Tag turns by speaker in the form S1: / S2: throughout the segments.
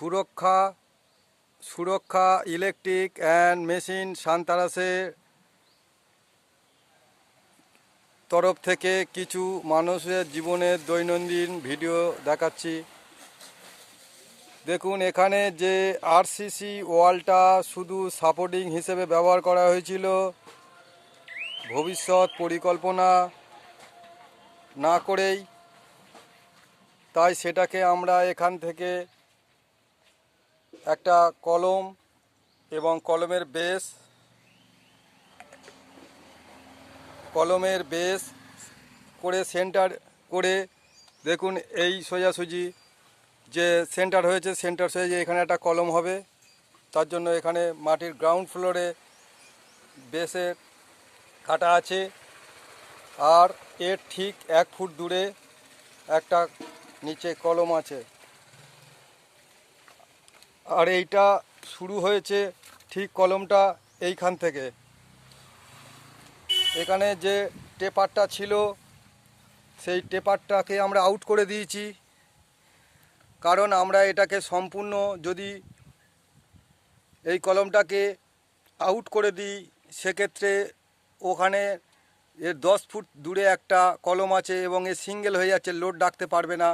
S1: সুরক্ষা সুরক্ষা electric and machine সান্তারাসের তরফ থেকে কিছু মানুষের জীবনের দৈনন্দিন ভিডিও দেখাচ্ছি। দেখুন, এখানে যে আরসিসি ওয়ালটা শুধু সাপোর্টিং হিসেবে ব্যবহার করা হয়েছিল, ভবিষ্যৎ পরিকল্পনা না করেই, তাই সেটাকে আমরা এখান থেকে একটা কলম এবং কলমের বেস করে সেন্টার করে, দেখুন এই সোজাসুজি যে সেন্টার হয়েছে, সেন্টার সোজা এখানে একটা কলম হবে। তার জন্য এখানে মাটির গ্রাউন্ড ফ্লোরে বেসের কাটা আছে, আর এর ঠিক 1 ফুট দূরে একটা নিচে কলম আছে। আর এইটা শুরু হয়েছে ঠিক কলমটা এইখান থেকে। এখানে যে টেপারটা ছিল, সেই টেপারটাকে আমরা আউট করে দিয়েছি, কারণ আমরা এটাকে সম্পূর্ণ যদি এই কলমটাকে আউট করে দিই, সেক্ষেত্রে ওখানে এর 10 ফুট দূরে একটা কলম আছে এবং এ সিঙ্গেল হয়ে যাচ্ছে, লোড ডাকতে পারবে না,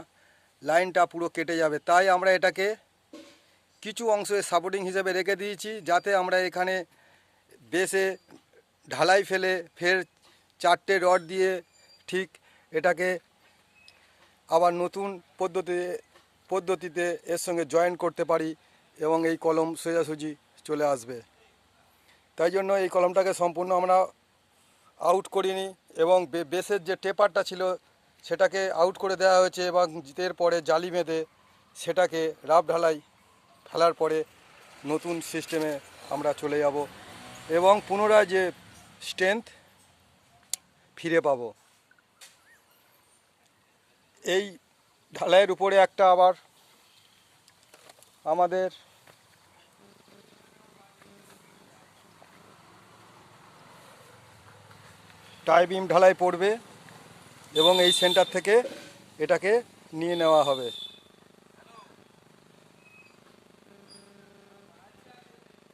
S1: লাইনটা পুরো কেটে যাবে। তাই আমরা এটাকে কিছু অংশে সাপোর্টিং হিসেবে রেখে দিয়েছি, যাতে আমরা এখানে বেসে ঢালাই ফেলে ফের 4টে রড দিয়ে ঠিক এটাকে আবার নতুন পদ্ধতিতে এর সঙ্গে জয়েন করতে পারি এবং এই কলম সোজাসুজি চলে আসবে। তাই জন্য এই কলমটাকে সম্পূর্ণ আমরা আউট করিনি, এবং বেসের যে টেপারটা ছিল সেটাকে আউট করে দেওয়া হয়েছে, এবং এরপরে জালি বেঁধে সেটাকে রাফ ঢালাই ফেলার পরে নতুন সিস্টেমে আমরা চলে যাব এবং পুনরায় যে স্ট্রেংথ ফিরে পাব। এই ঢালাইয়ের উপরে একটা আবার আমাদের টাই বিম ঢালাই পড়বে এবং এই সেন্টার থেকে এটাকে নিয়ে নেওয়া হবে।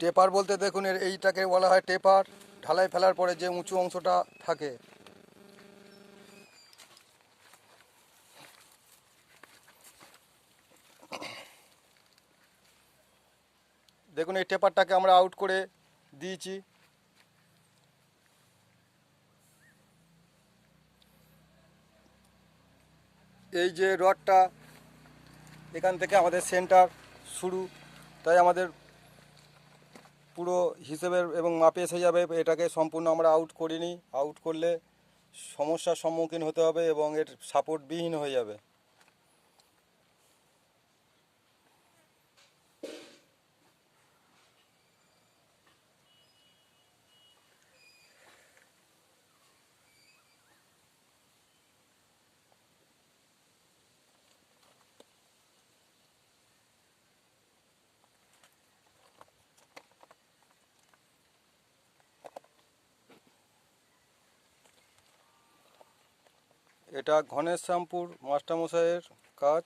S1: টেপার বলতে দেখুন, এইটাকে বলা হয় টেপার। ঢালাই ফেলার পরে যে উঁচু অংশটা থাকে, দেখুন এই টেপারটাকে আমরা আউট করে দিয়েছি। এই যে রডটা এখান থেকে আমাদের সেন্টার শুরু, তাই আমাদের পুরো হিসেবের এবং মাপে এসে যাবে। এটাকে সম্পূর্ণ আমরা আউট করিনি, আউট করলে সমস্যার সম্মুখীন হতে হবে এবং এর সাপোর্টবিহীন হয়ে যাবে। এটা ঘনেশ্যামপুর মাস্টারমশাইয়ের কাজ।